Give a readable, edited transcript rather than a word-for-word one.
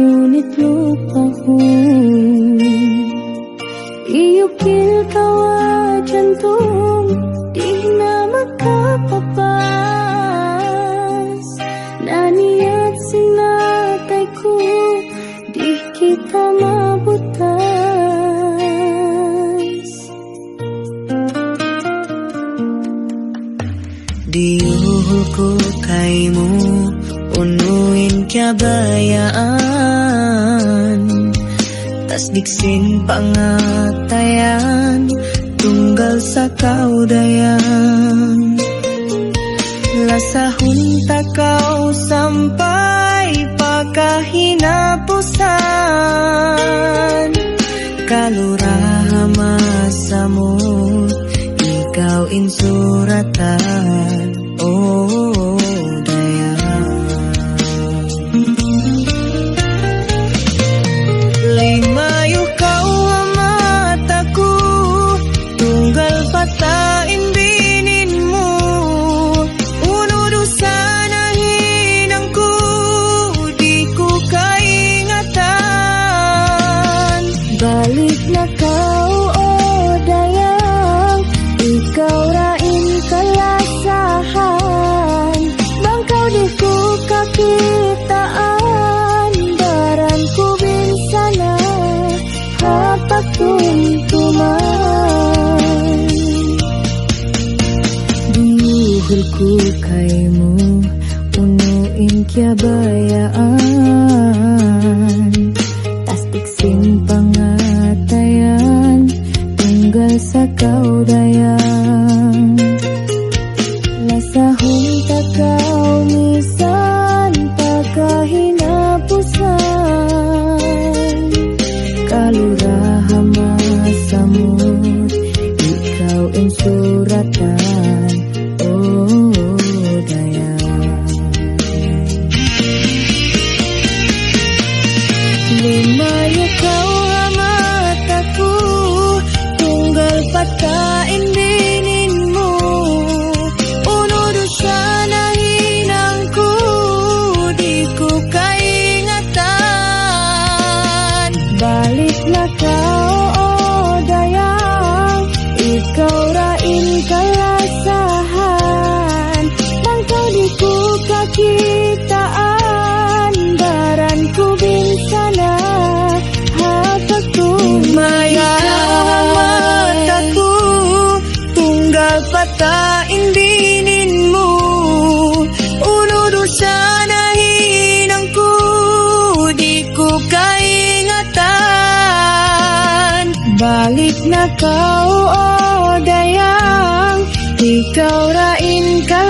ngunit lupa ko. Iyukil kawa jantung, di na makapapas. Naniat sinatay ko, di kita mabutas. Diuhul ko kay mo, unuin kya bayaan. Tas diksin pangatayan, tunggal sa kaudayan. Lasahon takaw sampai pagkahinapusan. Kaluraha masamot, ikaw insuratan. Oh, dayan. Limayo kau mataku, tunggal patain bininmu. Unudo sana hinangku, di ku kaingatan. Balik na kau, oh dayang, ikaw rain kalasahan. Bangkau di ku kakitaan, daran ku binsana, hapak tuntuman. Diuhul ku kaymu, unuin kya bayaan. Tas diksin pangatayan, tunggal sa kaudayan. Lasahon takaw misan pagkahinapusan. Kaluraha masamot, ikaw insuratan. Oh, dayan. Limayo kau mataku, tunggal patain bininmu. Unudo sana hinangku, di ku kaingatan. Balik na kau, oh dayang, ikaw rain kalasahan. Bangkau di ku kakitaan, daran ku binsana, hapak Maya mataku, tunggal patain bininmu. Unudo sana hinangku, di ku kaingatan. Balik na kau, oh dayang, ikaw rain kalasahan.